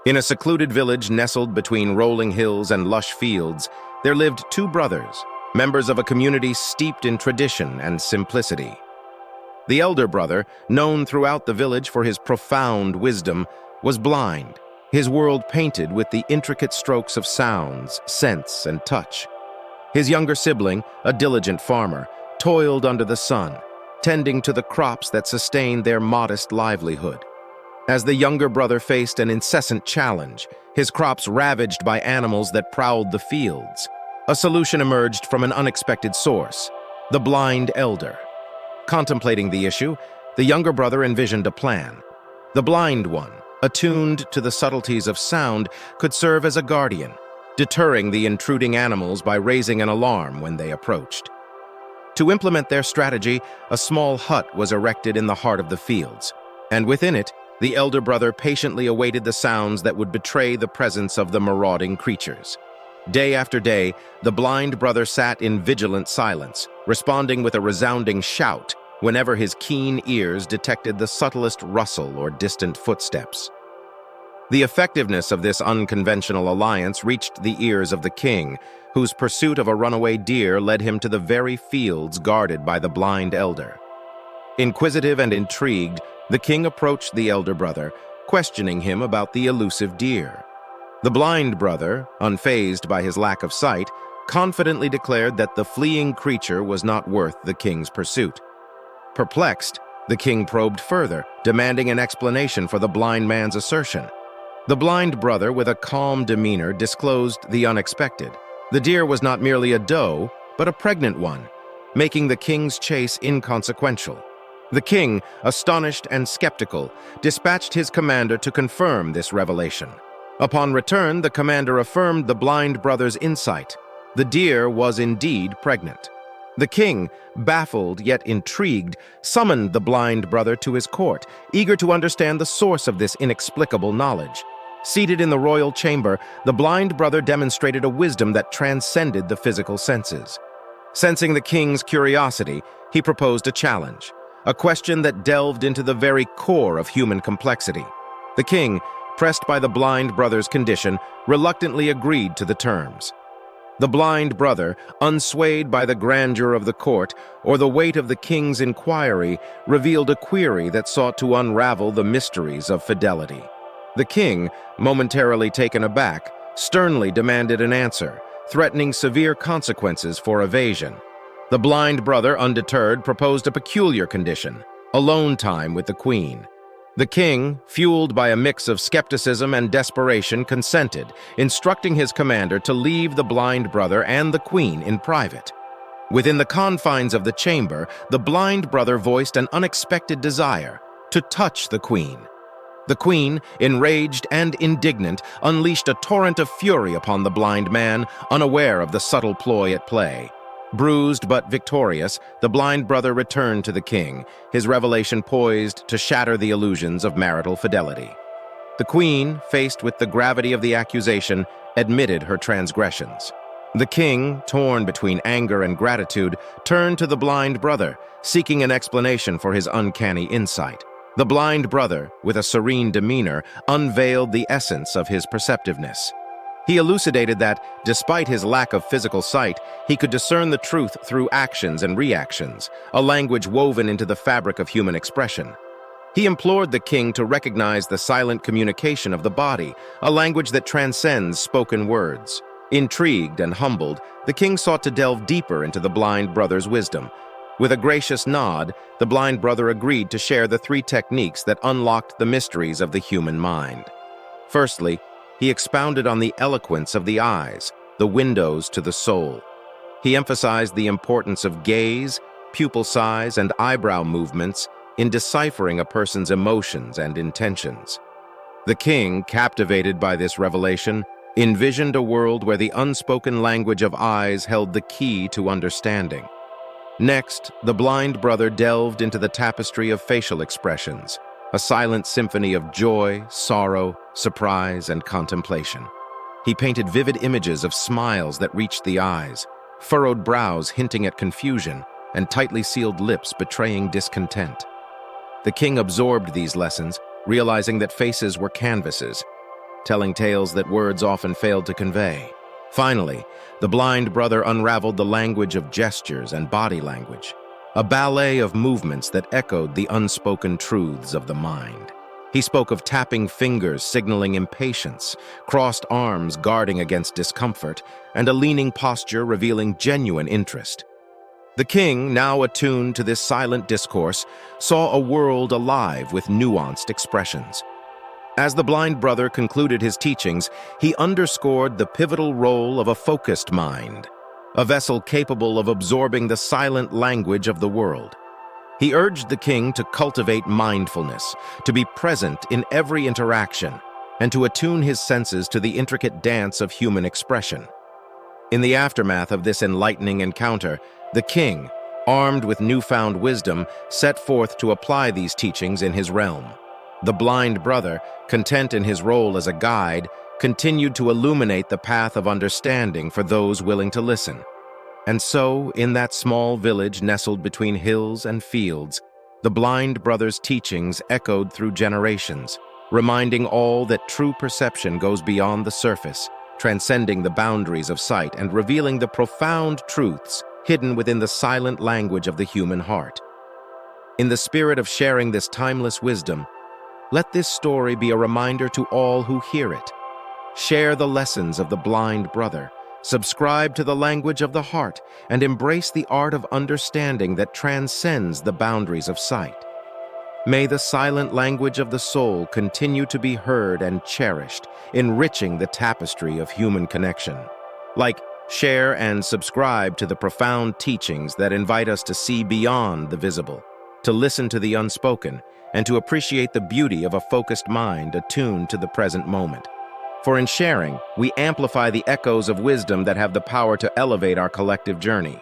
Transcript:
In a secluded village nestled between rolling hills and lush fields, there lived two brothers, members of a community steeped in tradition and simplicity. The elder brother, known throughout the village for his profound wisdom, was blind, his world painted with the intricate strokes of sounds, scents, and touch. His younger sibling, a diligent farmer, toiled under the sun, tending to the crops that sustained their modest livelihood. As the younger brother faced an incessant challenge, his crops ravaged by animals that prowled the fields, a solution emerged from an unexpected source: the blind elder. Contemplating the issue, the younger brother envisioned a plan. The blind one, attuned to the subtleties of sound, could serve as a guardian, deterring the intruding animals by raising an alarm when they approached. To implement their strategy, a small hut was erected in the heart of the fields, and within it, the elder brother patiently awaited the sounds that would betray the presence of the marauding creatures. Day after day, the blind brother sat in vigilant silence, responding with a resounding shout whenever his keen ears detected the subtlest rustle or distant footsteps. The effectiveness of this unconventional alliance reached the ears of the king, whose pursuit of a runaway deer led him to the very fields guarded by the blind elder. Inquisitive and intrigued, the king approached the elder brother, questioning him about the elusive deer. The blind brother, unfazed by his lack of sight, confidently declared that the fleeing creature was not worth the king's pursuit. Perplexed, the king probed further, demanding an explanation for the blind man's assertion. The blind brother, with a calm demeanor, disclosed the unexpected. The deer was not merely a doe, but a pregnant one, making the king's chase inconsequential. The king, astonished and skeptical, dispatched his commander to confirm this revelation. Upon return, the commander affirmed the blind brother's insight. The deer was indeed pregnant. The king, baffled yet intrigued, summoned the blind brother to his court, eager to understand the source of this inexplicable knowledge. Seated in the royal chamber, the blind brother demonstrated a wisdom that transcended the physical senses. Sensing the king's curiosity, he proposed a challenge, a question that delved into the very core of human complexity. The king, pressed by the blind brother's condition, reluctantly agreed to the terms. The blind brother, unswayed by the grandeur of the court or the weight of the king's inquiry, revealed a query that sought to unravel the mysteries of fidelity. The king, momentarily taken aback, sternly demanded an answer, threatening severe consequences for evasion. The blind brother, undeterred, proposed a peculiar condition: alone time with the queen. The king, fueled by a mix of skepticism and desperation, consented, instructing his commander to leave the blind brother and the queen in private. Within the confines of the chamber, the blind brother voiced an unexpected desire: to touch the queen. The queen, enraged and indignant, unleashed a torrent of fury upon the blind man, unaware of the subtle ploy at play. Bruised but victorious, the blind brother returned to the king, his revelation poised to shatter the illusions of marital fidelity. The queen, faced with the gravity of the accusation, admitted her transgressions. The king, torn between anger and gratitude, turned to the blind brother, seeking an explanation for his uncanny insight. The blind brother, with a serene demeanor, unveiled the essence of his perceptiveness. He elucidated that, despite his lack of physical sight, he could discern the truth through actions and reactions, a language woven into the fabric of human expression. He implored the king to recognize the silent communication of the body, a language that transcends spoken words. Intrigued and humbled, the king sought to delve deeper into the blind brother's wisdom. With a gracious nod, the blind brother agreed to share the 3 techniques that unlocked the mysteries of the human mind. Firstly, he expounded on the eloquence of the eyes, the windows to the soul. He emphasized the importance of gaze, pupil size, and eyebrow movements in deciphering a person's emotions and intentions. The king, captivated by this revelation, envisioned a world where the unspoken language of eyes held the key to understanding. Next, the blind brother delved into the tapestry of facial expressions, a silent symphony of joy, sorrow, surprise, and contemplation. He painted vivid images of smiles that reached the eyes, furrowed brows hinting at confusion, and tightly sealed lips betraying discontent. The king absorbed these lessons, realizing that faces were canvases. telling tales that words often failed to convey. Finally, the blind brother unraveled the language of gestures and body language, a ballet of movements that echoed the unspoken truths of the mind. He spoke of tapping fingers signaling impatience, crossed arms guarding against discomfort, and a leaning posture revealing genuine interest. The king, now attuned to this silent discourse, saw a world alive with nuanced expressions. As the blind brother concluded his teachings, he underscored the pivotal role of a focused mind, a vessel capable of absorbing the silent language of the world. He urged the king to cultivate mindfulness, to be present in every interaction, and to attune his senses to the intricate dance of human expression. In the aftermath of this enlightening encounter, the king, armed with newfound wisdom, set forth to apply these teachings in his realm. The blind brother, content in his role as a guide, continued to illuminate the path of understanding for those willing to listen. And so, in that small village nestled between hills and fields, the blind brother's teachings echoed through generations, reminding all that true perception goes beyond the surface, transcending the boundaries of sight and revealing the profound truths hidden within the silent language of the human heart. In the spirit of sharing this timeless wisdom, let this story be a reminder to all who hear it. Share the lessons of the blind brother, subscribe to the language of the heart, and embrace the art of understanding that transcends the boundaries of sight. May the silent language of the soul continue to be heard and cherished, enriching the tapestry of human connection. Like, share and subscribe to the profound teachings that invite us to see beyond the visible, to listen to the unspoken, and to appreciate the beauty of a focused mind attuned to the present moment. For in sharing, we amplify the echoes of wisdom that have the power to elevate our collective journey.